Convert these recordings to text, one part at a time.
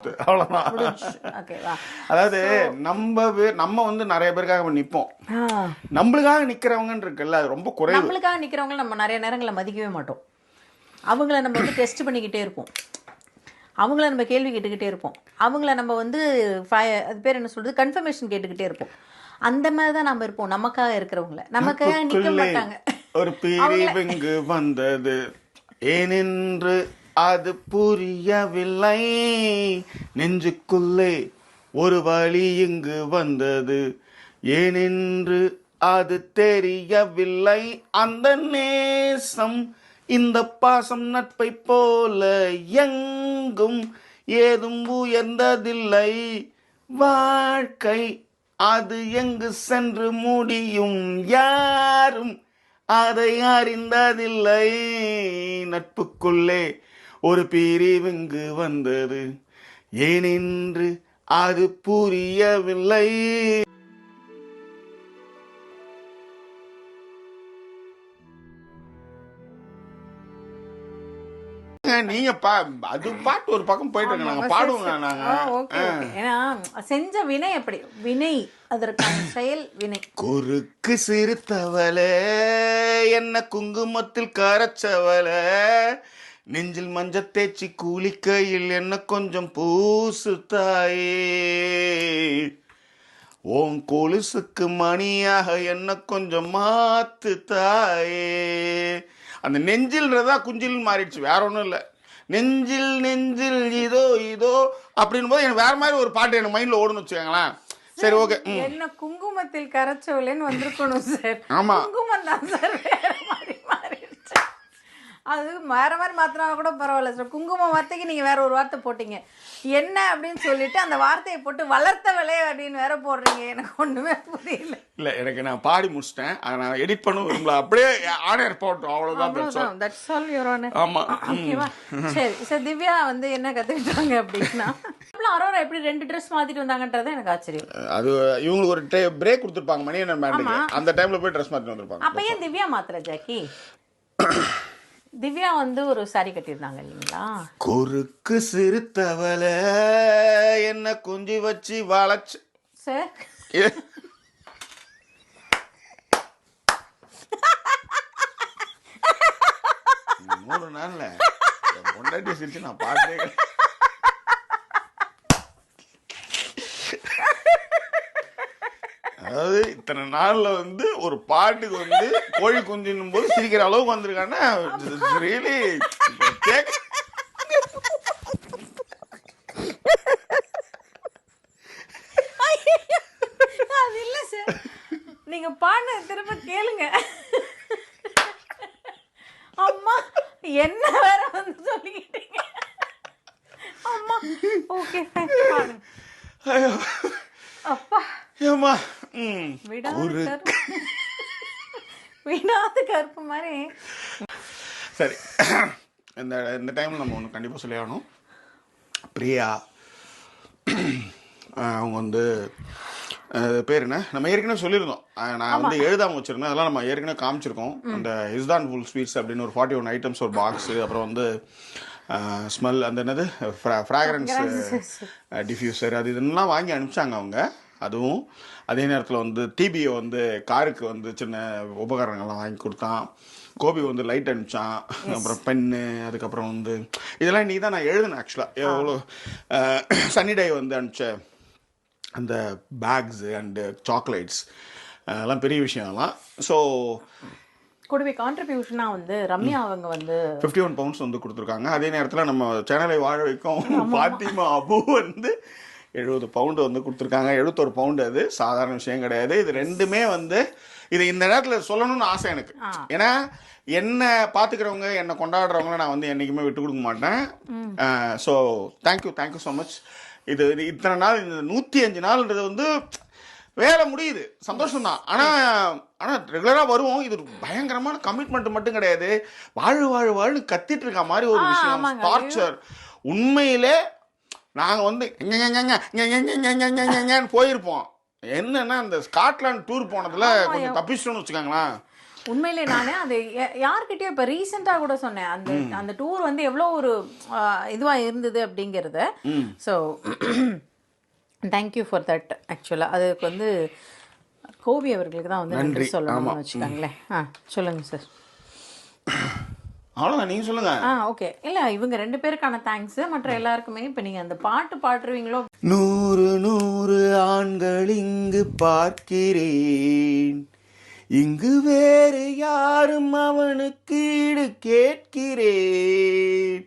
அவ்வளவுதான். அதாவது நம்ம வந்து நிறைய பேருக்காக நிற்போம். நம்மளுக்காக நிக்கிறவங்கன்னு இருக்குல்ல, அது ரொம்ப குறைவு. நம்மளுக்காக நிக்கிறவங்க நம்ம நிறைய நேரங்களில் மதிக்கவே மாட்டோம். அவங்கள நம்ம வந்து டெஸ்ட் பண்ணிக்கிட்டே இருப்போம், அவங்கள நம்ம கேள்வி கேட்டுக்கிட்டே இருப்போம், அவங்கள நம்ம வந்து அது பேர் என்ன சொல்றது, கன்ஃபர்மேஷன் கேட்டுக்கிட்டே இருப்போம். அந்த மாதிரி தான் நம்ம இருப்போம். நமக்காக இருக்கிறவங்கள நமக்காக நிற்க மாட்டாங்க. ஒரு பிரிவுங்கு வந்தது ஏனென்று அது புரியவில்லை, நெஞ்சுக்குள்ளே ஒரு வழி இங்கு வந்தது ஏனென்று அது தெரியவில்லை. அந்த நேசம் இந்த பாசம் நட்பை போல எங்கும் ஏதும் உயர்ந்ததில்லை. வாழ்க்கை அது எங்கு சென்று முடியும் யாரும் அதை அறிந்ததில்லை. நட்புக்குள்ளே ஒரு பிரிவுங்கு வந்தது ஏனென்று அது புரியவில்லை. நீங்க அது பாட்டு ஒரு பக்கம் போயிட்டு இருக்க, நாங்க பாடுவோங்க. நாங்க ஏன்னா செஞ்ச வினை எப்படி வினை, அதற்கான செயல் வினை. குறுக்கு சிறுத்தவளே என்ன குங்குமத்தில் கரைச்சவளே, நெஞ்சில் மஞ்ச தேய்ச்சி கூலிக்கையில் என்ன கொஞ்சம் பூசு தாயே, ஓன் கொலுசுக்கு மணியாக என்ன கொஞ்சம் மாத்து தாயே. அந்த நெஞ்சில்ன்றதா குஞ்சில் மாறிடுச்சு, வேற ஒன்றும் இல்லை. நெஞ்சில் நெஞ்சில் இதோ இதோ அப்படின் போது எனக்கு வேற மாதிரி ஒரு பாட்டு எனக்கு மைண்ட்ல ஓடுன்னு வச்சுக்கோங்களேன். சரி, ஓகே. என்ன குங்குமத்தில் கரைச்சவளேன்னு வந்திருக்கணும் சார். ஆமா, குங்குமம் தான் சார், வேற மாதிரி மாறிடுச்சு. அது வேற மாதிரி மாத்தினா கூட பரவாயில்ல சார். குங்குமம் வார்த்தைக்கு நீங்க வேற ஒரு வார்த்தை போட்டீங்க, என்ன அப்படின்னு சொல்லிட்டு அந்த வார்த்தையை போட்டு வளர்த்தவளே அப்படின்னு வேற போடுறீங்க. எனக்கு ஒண்ணுமே புரியல. இல்ல, எனக்கு நான் பாடி முடிச்சிட்டேன், அதை நான் எடிட் பண்ண விரும்பல, அப்படியே ஆனர் போட்டோம், அவ்வளவுதான். That's all your honour. ஆமா, ஓகேவா. சரி சார், திவ்யா வந்து என்ன கத்துக்கிட்டாங்க அப்படின்னா, அரோரா எப்படி 2 ட்ரெஸ் மாத்திட்டு வந்தாங்கன்றது எனக்கு ஆச்சரியம். அது இவங்களுக்கு ஒரு பிரேக் கொடுத்துருப்பாங்க மணியண்ணன் பேண்டுக்கு, அந்த டைம்ல போய் ட்ரெஸ் மாத்திட்டு வந்திருப்பாங்க. அப்ப ஏன் திவ்யா மாத்திர ஜாக்கி? திவ்யா வந்து ஒரு சாரி கட்டியிருந்தாங்க இல்லைங்களா? குறுக்கு சிறுத்தவள என்ன குஞ்சி வச்சு வளைச்சு சார். 3 நாள்ல பொண்டாட்டி சிரிச்சு நான் பாட்டே. அதாவது இத்தனை நாள்ல வந்து ஒரு பாட்டுக்கு வந்து கோழி குஞ்சின் போது சிரிக்கிற அளவுக்கு வந்திருக்காங்கன்னா ரியலி அது இல்ல சார், நீங்க பாடு திரும்ப கேளுங்க. அம்மா என்ன வேற வந்து சொல்லிக்கிட்டீங்க. அம்மா ஓகே அப்பா ஏமா விடாத கருப்பு மாதிரி. சரி, இந்த டைம்ல நம்ம ஒன்று கண்டிப்பாக சொல்லி ஆகணும். பிரியா அவங்க வந்து பேர் என்ன, நம்ம ஏற்கனவே சொல்லியிருந்தோம், நான் வந்து எழுதாமல் வச்சுருந்தேன், அதெல்லாம் நம்ம ஏற்கனவே காமிச்சிருக்கோம். அந்த இஸ்தான்புல் ஸ்வீட்ஸ் அப்படின்னு ஒரு 41 ஐட்டம்ஸ் ஒரு பாக்ஸு, அப்புறம் வந்து ஸ்மெல் அந்த என்னது ஃப்ராக்ரன்ஸ் டிஃப்யூசர், அது இதெல்லாம் வாங்கி அனுப்பிச்சாங்க அவங்க. அதுவும் அதே நேரத்தில் வந்து டிபியை வந்து காருக்கு வந்து சின்ன உபகரணங்கள்லாம் வாங்கி கொடுத்தான். கோபி வந்து லைட் அனுப்பிச்சான், அப்புறம் பென்னு, அதுக்கப்புறம் வந்து இதெல்லாம் இன்றைக்கி தான் நான் எழுதினேன் ஆக்சுவலாக. எவ்வளோ சன்னிடே வந்து அனுப்பிச்ச அந்த பேக்ஸு அண்டு சாக்லேட்ஸ் அதெல்லாம் பெரிய விஷயம் அதெல்லாம். ஸோ கூடவே கான்ட்ரிபியூஷனாக வந்து ரம்யா அவங்க வந்து 51 பவுண்ட்ஸ் வந்து கொடுத்துருக்காங்க. அதே நேரத்தில் நம்ம சேனலை வாழ வைக்கும் பாத்திமா அபு வந்து 70 பவுண்டு வந்து கொடுத்துருக்காங்க. 71 பவுண்டு, அது சாதாரண விஷயம் கிடையாது. இது ரெண்டுமே வந்து இது இந்த நேரத்தில் சொல்லணும்னு ஆசை எனக்கு. ஏன்னா என்னை பார்த்துக்கிறவங்க, என்னை கொண்டாடுறவங்கள நான் வந்து என்றைக்குமே விட்டு கொடுக்க மாட்டேன். So thank you so much. இது இத்தனை நாள், இந்த 105 நாள்ன்றது வந்து வேலை முடியுது, சந்தோஷம்தான். ஆனால் ரெகுலராக வருவோம். இது பயங்கரமான கமிட்மெண்ட் மட்டும் கிடையாது, வாழ்னு கத்திட்டு இருக்க மாதிரி ஒரு விஷயம், டார்ச்சர். உண்மையிலே நாங்கள் வந்து போயிருப்போம். என்னன்னா இந்த ஸ்காட்லாந்து டூர் போனதுல கொஞ்சம் தப்பிச்சிட்டோம்னு வச்சுக்கோங்களேன். உண்மையிலே நானே அது யார்கிட்டயோ இப்போ ரீசெண்டாக கூட சொன்னேன், அந்த டூர் வந்து எவ்வளோ ஒரு இதுவாக இருந்தது அப்படிங்கிறத. So thank you for that. ஆக்சுவலாக அதுக்கு வந்து கோபி அவர்களுக்கு தான் வந்து நன்றி சொல்லணும்னு வச்சுக்காங்களேன். சொல்லுங்கள் சார். அவ்வளோதான், நீங்கள் சொல்லுங்கள். ஓகே. இல்லை, இவங்க 2 பேருக்கான தேங்க்ஸு. மற்ற எல்லாருக்குமே இப்போ நீங்கள் அந்த பாட்டு பாடுறீங்களோ, 100 ஆண்கள் இங்கு பார்க்கிறேன், இங்கு வேறு யாரும் அவனுக்கு ஈடு கேட்கிறேன்,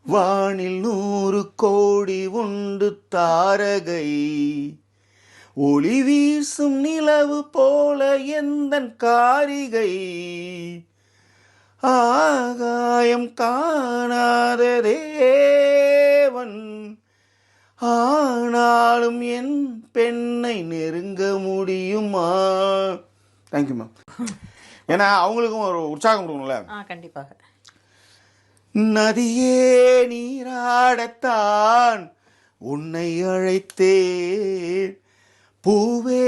வானில் 100 கோடி உண்டு தாரகை, ஒளி வீசும் நிலவு போல எந்தன் காரிகை, ஆகாயம் காணாத தேவன், ஆனாலும் என் பெண்ணை நெருங்க முடியுமா? Thank you ma'am. ஏன்னா அவங்களுக்கும் ஒரு உற்சாகம் கொடுக்கணும்ல. கண்டிப்பாக. நதியே நீராடத்தான் உன்னை அழைத்தேன், பூவே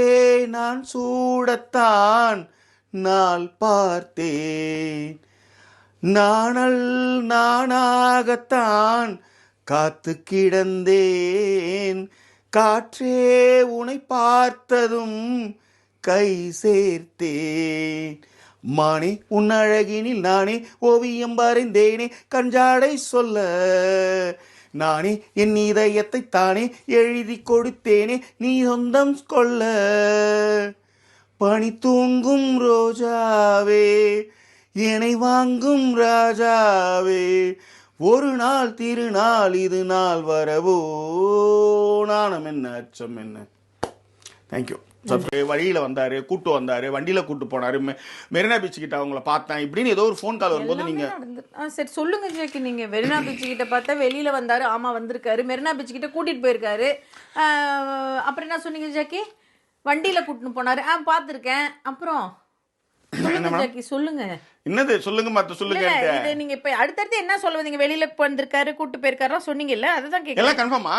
நான் சூடத்தான் நாள் பார்த்தேன், நானாகத்தான் காத்து கிடந்தேன், காற்றே உன்னை பார்த்ததும் கை சேர்த்தேன், மானே உன் அழகினில் நானே ஓவியம் வரைந்தேனே, கஞ்சாடை சொல்ல நானே என் இதயத்தை தானே எழுதி கொடுத்தேனே, நீ சொந்தம் கொள்ள, பனி தூங்கும் ரோஜாவே என்னை வாங்கும் ராஜாவே, ஒரு நாள் திருநாள் இது நாள் வரவோ, நாணம் என்ன அச்சம் என்ன. தேங்க்யூ. வழியில் வந்தார், கூட்டு வந்தார், வண்டியில் கூட்டு போனார், மெரினா பீச் கிட்ட அவங்கள பார்த்தேன் இப்படின்னு ஏதோ ஒரு ஃபோன் கால் வரும்போது நீங்கள் சரி சொல்லுங்க ஜாக்கி. நீங்கள் மெரினா பீச் கிட்ட பார்த்தா வெளியில் வந்தார், ஆமாம் வந்திருக்காரு, மெரினா பீச் கிட்ட கூட்டிகிட்டு போயிருக்காரு, அப்புறம் என்ன சொன்னீங்க ஜாக்கி? வண்டியில் கூட்டின்னு போனார், பார்த்துருக்கேன், அப்புறம் ஜாக்கி சொல்லுங்க. என்னது சொல்லுங்க மத்த சொல்லுங்க. இது நீங்க இப்ப அடுத்தடுத்து என்ன சொல்ல வந்தீங்க? வெளியில வந்திருக்காரு, கூட்டு போயிருக்காரு சொன்னீங்கல்ல, அதுதான் கேக்குறேன். எல்லாம் கன்ஃபார்மா?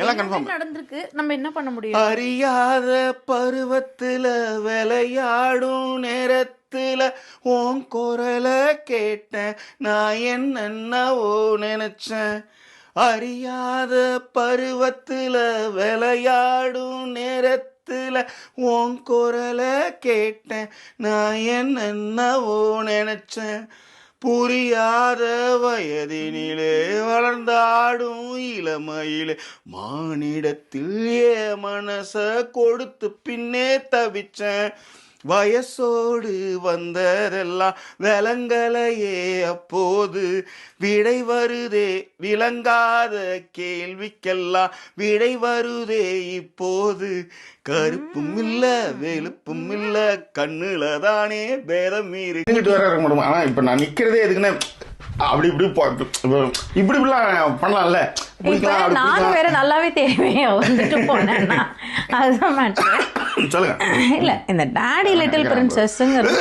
எல்லாம் கன்ஃபார்ம் நடந்திருக்கு. நம்ம என்ன பண்ண முடியும்? அறியாத பருவத்துல விளையாடும் நேரத்துல உன் குரலை கேட்டேன், நான் என்னென்னவோ நினைச்சேன், அறியாத பருவத்துல விளையாடும் நேரத்துல உன் குரலை கேட்டேன், நான் என்னென்னவோ நினைச்சேன், புரியாத வயதினிலே வளர்ந்தாடும் இளமையிலே மானிடத்தில் ஏ மனச கொடுத்து பின்னே தவிச்சேன், வயசோடு வந்ததெல்லாம் விளங்கலையே அப்போது, விடை வருதே விளங்காத கேள்விக்கெல்லாம் விடை வருதே இப்போது, கருப்பும் இல்ல வெளுப்பும் இல்ல கண்ணுல தானே பேதம் இருக்கு. ஆனா இப்ப நான் நிக்கிறதே எதுக்குன்னு அப்படி இப்படிலாம் பண்ணலாம்ல. நானும் வேற நல்லாவே தெரியுமே வந்துட்டு போனேன்னா அதுதான் மேட்டர். சொல்லுங்க. இல்ல இந்த டாடி லிட்டில் பிரின்சஸ்ங்கிறது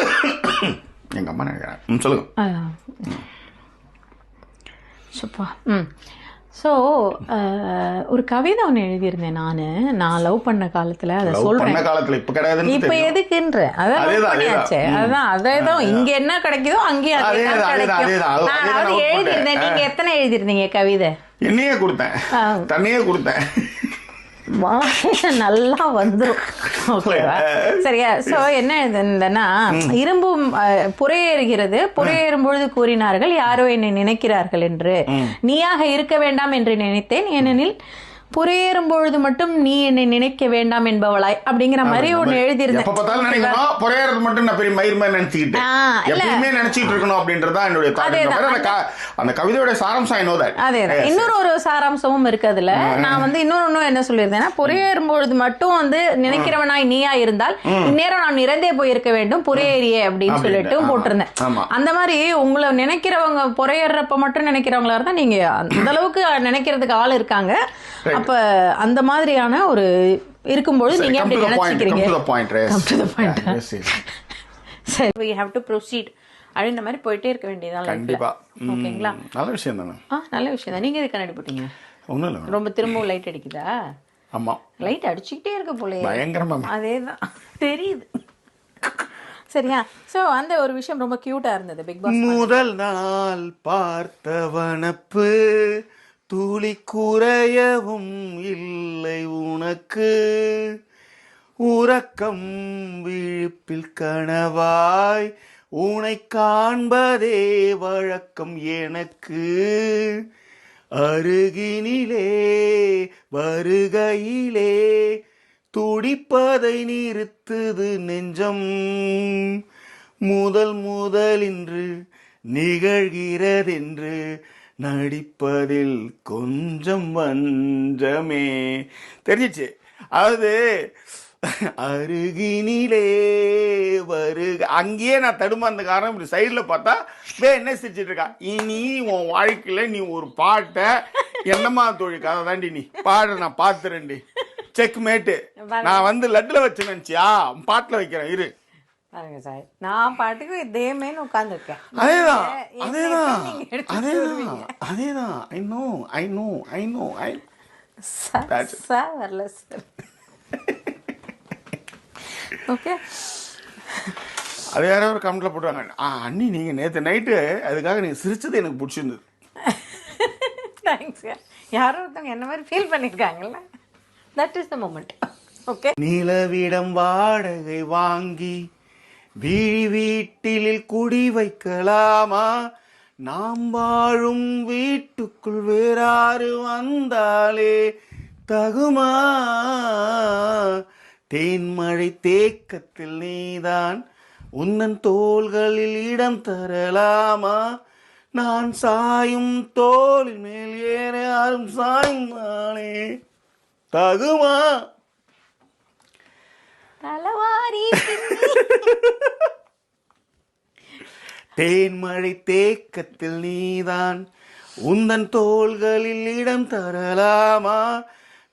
எங்க அம்மா நினைக்கிறேன். சொல்லுங்க. சூப்பர். ஸோ ஒரு கவிதை ஒன்று எழுதியிருந்தேன் நான் லவ் பண்ண காலத்தில். அதை சொல்றேன் இப்போ கிடையாது, இப்போ எதுக்குன்ற அதான் அதேதான் இங்கே என்ன கிடைக்குதோ அங்கேயே அதே கிடைக்கும். நான் எழுதியிருந்தேன். நீங்க எத்தனை எழுதிருந்தீங்க கவிதை? என்னையே கொடுத்தேன், தண்ணியே கொடுத்தேன், நல்லா வந்துடும். ஓகேவா? சரியா? ஸோ என்ன எழுதுனா, இரும்பும் புறையேறுகிறது, புறையேறும் பொழுது கூறினார்கள் யாரோ என்னை நினைக்கிறார்கள் என்று, நீயாக இருக்க வேண்டாம் என்று நினைத்தேன், ஏனெனில் புறையேறும் பொழுது மட்டும் நீ என்னை நினைக்க வேண்டாம் என்பவளாய் அப்படிங்கிற மாதிரி ஒண்ணு எழுதியிருந்தேன். அதேதான். இன்னொரு ஒரு சாராம்சமும் இருக்கு அதுல. நான் வந்து இன்னொன்னு என்ன சொல்லியிருந்தேன்னா, புறையேறும் பொழுது மட்டும் வந்து நினைக்கிறவனாய் நீயா இருந்தால் இந்நேரம் நான் இறந்தே போயிருக்க வேண்டும் புறையேறியே அப்படின்னு சொல்லிட்டு போட்டிருந்தேன். அந்த மாதிரி உங்களை நினைக்கிறவங்க புறையேறப்ப மட்டும் நினைக்கிறவங்களா இருந்தா நீங்க அந்த அளவுக்கு நினைக்கிறதுக்கு ஆள் இருக்காங்க. அப்ப அந்த மாதிரியான ஒரு இருக்கும்போது நீங்க அப்படி நினைச்சுக்கிறீங்க. சரி, we have to proceed அப்படின்ற மாதிரி போயிட்டே இருக்க வேண்டியதான். கண்டிப்பா. ஓகேங்களா? நல்ல விஷயம் தானே. நல்ல விஷயம் தான். நீங்க எதுக்கு கண்ணாடி போட்டீங்க? ஒண்ணும் இல்ல. ரொம்ப திரும்பவும் லைட் அடிக்குதா? ஆமா, லைட் அடிச்சுக்கிட்டே இருக்க போல. பயங்கரமா. அதேதான் தெரியுது. சரியா? ஸோ அந்த ஒரு விஷயம் ரொம்ப க்யூட்டாக இருந்தது பிக் பாஸ். முதல் நாள் பார்த்த வனப்பு துளி குறையவும் இல்லை உனக்கு, உறக்கம் விழிப்பில் கனவாய் உனை காண்பதே வழக்கம் எனக்கு, அருகினிலே வருகையிலே துடிப்பதை நிறுத்துது நெஞ்சம், முதலின்று நிகழ்கிறதென்று நடிப்பதில் கொஞ்சம் வஞ்சமே. தெரிஞ்சிச்சு. அதாவது அருகினிலே அங்கேயே நான் தடுமாந்த காரணம் இப்படி சைடில் பார்த்தா என்ன சிரிச்சிட்டு இருக்கா. இனி உன் வாழ்க்கையில நீ ஒரு பாட்டை என்னம்மா தோழி கதை தாண்டி நீ பாட நான் பார்த்துறேன்டி, செக் மேட்டு. நான் வந்து லட்டுல வச்சு நினைச்சியா பாட்டில் வைக்கிறேன் இரு. பாருங்க சார், நான் பாட்டுக்கு இதேமேன்னு உட்காந்துருக்கேன். அதேதான் அதேதான் அதேதான் அதேதான். ஐ நோ சார் வரல சார். ஓகே, அது யாரோ ஒரு கமெண்ட்ல போட்டுவாங்க, அண்ணி நீங்கள் நேற்று நைட்டு அதுக்காக நீங்கள் சிரிச்சது எனக்கு பிடிச்சிருந்தது. தேங்க்ஸ். யாரோ ஒருத்தவங்க என்ன மாதிரி ஃபீல் பண்ணியிருக்காங்கல்ல, that is the moment. Okay. நிலவிடம் வாடகை வாங்கி வீட்டில் குடி வைக்கலாமா, நாம் வாழும் வீட்டுக்குள் வேறாறு வந்தாலே தகுமா, தேன்மழை தேக்கத்தில் நீதான் உன்னன் தோள்களில் இடம் தரலாமா, நான் சாயும் தோளின் மேல் ஏற யாரும் சாயும் நானே தகுமா, தலவாரி தேன்மழை தேக்கத்தில் நீதான் உந்தன் தோள்களில் இடம் தரலாமா,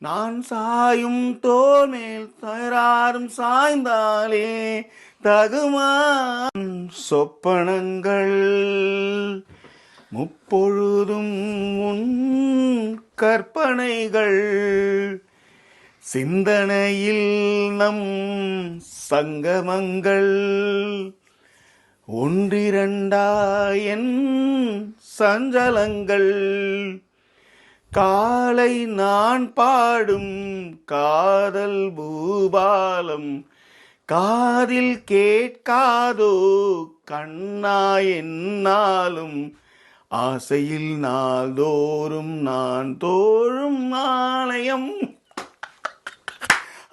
நான் சாயும் தோல் மேல் தயாரும் சாய்ந்தாலே தகுமா, சொப்பனங்கள் முப்பொழுதும் உன் கற்பனைகள் சிந்தனையில் நம் சங்கமங்கள், ஒன்றிரண்டாயன் சஞ்சலங்கள், காலை நான் பாடும் காதல் பூபாலம் காதில் கேட்காதோ கண்ணா என்னாலும், ஆசையில் நாள்தோறும் நான் தோழும் ஆலயம்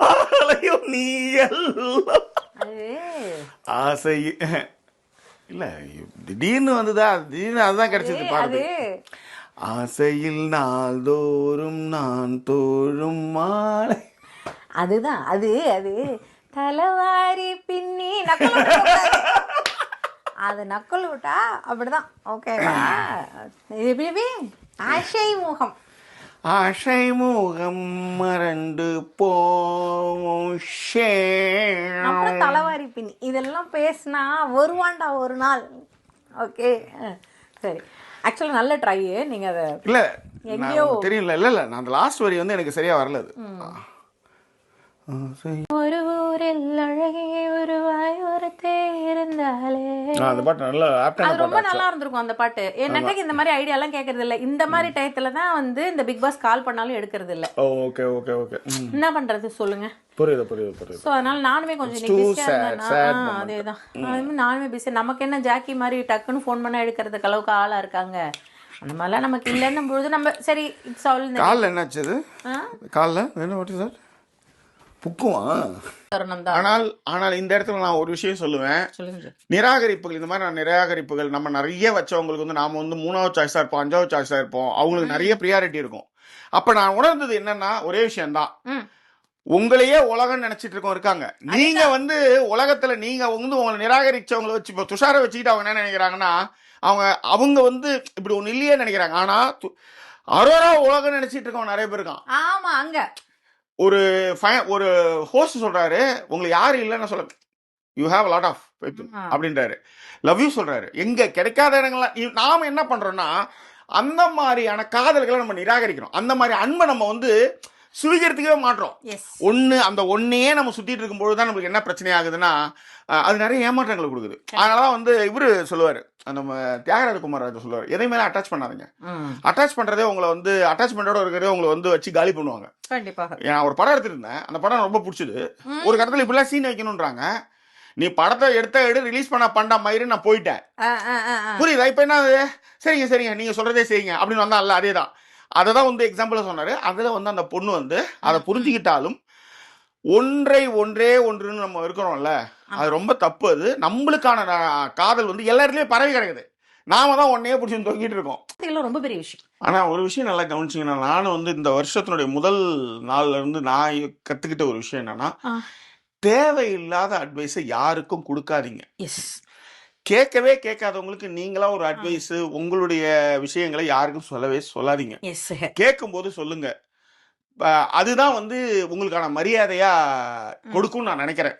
ஆலயம் நீ ஆசை இல்ல திடீர்னு வந்துதா, திடீர்னு அதுதான் கிடைச்சது பாருது. ஆசையில் நாள்தோறும் நான் தோழும் மாலை, அதுதான் அது அது தலவாரி பின்னி நக்கல் அது நக்கல் விட்டா அப்படிதான். ஓகேவா? இது எப்படி ஆசை முகம், ஆசை முகம் மறந்து போஷே, அப்புறம் தலவாரி பின்னி இதெல்லாம் பேசினா வருவான்டா ஒரு நாள். ஓகே சரி, ஆக்சுவலாக நல்ல ட்ரை. நீங்கள் அதை இல்லை எங்கேயோ தெரியல. இல்லை நான் அந்த லாஸ்ட் வரி வந்து எனக்கு சரியா வரல. ஒரு ஊரில் அழகே உருவாய் ஒருத்தே இருந்தாலே, அந்த பாட்டு நல்லா அது ரொம்ப நல்லா இருந்திருக்கும் அந்த பாட்டு. எனக்கு இந்த மாதிரி ஐடியா எல்லாம் கேட்கறது இல்ல. இந்த மாதிரி டயத்துல தான் வந்து இந்த பிக் பாஸ் கால் பண்ணாலும் எடுக்கிறது இல்ல. Okay okay okay. என்ன பண்றது சொல்லுங்க. புரியுது. சோ அதனால நானுமே கொஞ்சம் பிஸியா இருந்தேன். அதேதான், நானுமே பிஸி. நமக்கு என்ன ஜாக்கி மாதிரி டக்குன்னு ஃபோன் பண்ணா எடுக்கிறதுக்கு அளவுக்கு ஆளா இருக்காங்க. அந்த மாதிரிலாம் நமக்கு இல்லைன்னும் பொழுது நம்ம சரி இட்ஸ் ஆல். காலில் என்னாச்சு அது? காலில் என்ன ஓட்டி சார் புக்குமா? ஆனால் இந்த இடத்துல நான் ஒரு விஷயம் சொல்லுவேன். நிராகரிப்புகள், இந்த மாதிரி நிராகரிப்புகள் நம்ம நிறைய வச்சவங்களுக்கு வந்து நாம வந்து 3வது சாய்ஸா இருப்போம், 5வது சாய்ஸா இருப்போம், அவங்களுக்கு நிறைய ப்ரியாரிட்டி இருக்கும். அப்ப நான் உணர்ந்தது என்னன்னா ஒரே விஷயம்தான், உங்களையே உலகம் நினைச்சிட்டு இருக்கோம் இருக்காங்க. நீங்க வந்து உலகத்துல நீங்க வந்து உங்களை நிராகரிச்சவங்களை வச்சு இப்போ துஷாரை வச்சுக்கிட்டு அவங்க என்ன நினைக்கிறாங்கன்னா அவங்க வந்து இப்படி ஒண்ணு இல்லையே நினைக்கிறாங்க. ஆனா அரோரா உலகம் நினைச்சிட்டு இருக்கவங்க நிறைய பேர் இருக்கான். ஆமா, அங்க ஒரு ஹோஸ்ட் சொல்றாரு, உங்களுக்கு யாரும் இல்லைன்னு சொல்ல, யூ ஹேவ் லாட் ஆஃப் அப்படின்றாரு, லவ் யூ சொல்றாரு. எங்க கிடைக்காத இடங்கள்லாம் நாம என்ன பண்றோம்னா அந்த மாதிரியான காதல்களை நம்ம நிராகரிக்கிறோம். அந்த மாதிரி அன்பை நம்ம வந்து சுவீகரித்துக்கவே மாட்டோம். எஸ். அந்த ஒன்னையே நம்ம சுத்திட்டு இருக்கும்போது தான் நம்மளுக்கு என்ன பிரச்சனை ஆகுதுன்னா அது நிறைய ஏமாற்றங்களை கொடுக்குது. அதனாலதான் வந்து இவரு சொல்லுவாரு, நம்ம தியாகராஜ குமார் சொல்லுவாரு, எதை மேல அட்டாச் பண்ணாதீங்க. அட்டாச் பண்றதே உங்களை வந்து அட்டாச்மெண்டோட இருக்கிறதே உங்களை வந்து வச்சு காலி பண்ணுவாங்க. கண்டிப்பாக. நான் ஒரு படம் எடுத்துட்டு இருந்தேன், அந்த படம் ரொம்ப பிடிச்சது. ஒரு கட்டத்துல இப்படிலாம் சீன் வைக்கணும்ன்றாங்க. நீ படத்தை எடு ரிலீஸ் பண்ண மயிறு நான் போயிட்டேன். புரியுதா? இப்ப என்ன சரிங்க நீங்க சொல்றதே செய்யுங்க அப்படின்னு வந்தால அதேதான். அததான் வந்து எக்ஸாம்பிளா சொன்னாரு. அதுல வந்து அந்த பொண்ணு வந்து அதை புரிஞ்சுக்கிட்டாலும் ஒன்றே ஒன்றுன்னு நம்ம இருக்கிறோம்ல, அது ரொம்ப தப்பு. அது நம்மளுக்கான காதல் வந்து எல்லா இடத்துலயும் பரவி கிடக்குது. நாம தான் ஒன்னையே பிடிச்சி தொங்கிட்டு இருக்கோம். ரொம்ப பெரிய விஷயம். ஆனா ஒரு விஷயம் நல்லா கவனிச்சிங்கன்னா, நானும் வந்து இந்த வருஷத்தினுடைய முதல் நாள்ல இருந்து நான் கத்துக்கிட்ட ஒரு விஷயம் என்னன்னா, தேவையில்லாத அட்வைஸை யாருக்கும் கொடுக்காதீங்க. கேட்கவே கேட்காதவங்களுக்கு நீங்களா ஒரு அட்வைஸ், உங்களுடைய விஷயங்களை யாருக்கும் சொல்லவே சொல்லாதீங்க. கேட்கும்போது சொல்லுங்க. அதுதான் வந்து உங்களுக்கான மரியாதையா கொடுக்கும்னு நான் நினைக்கிறேன்.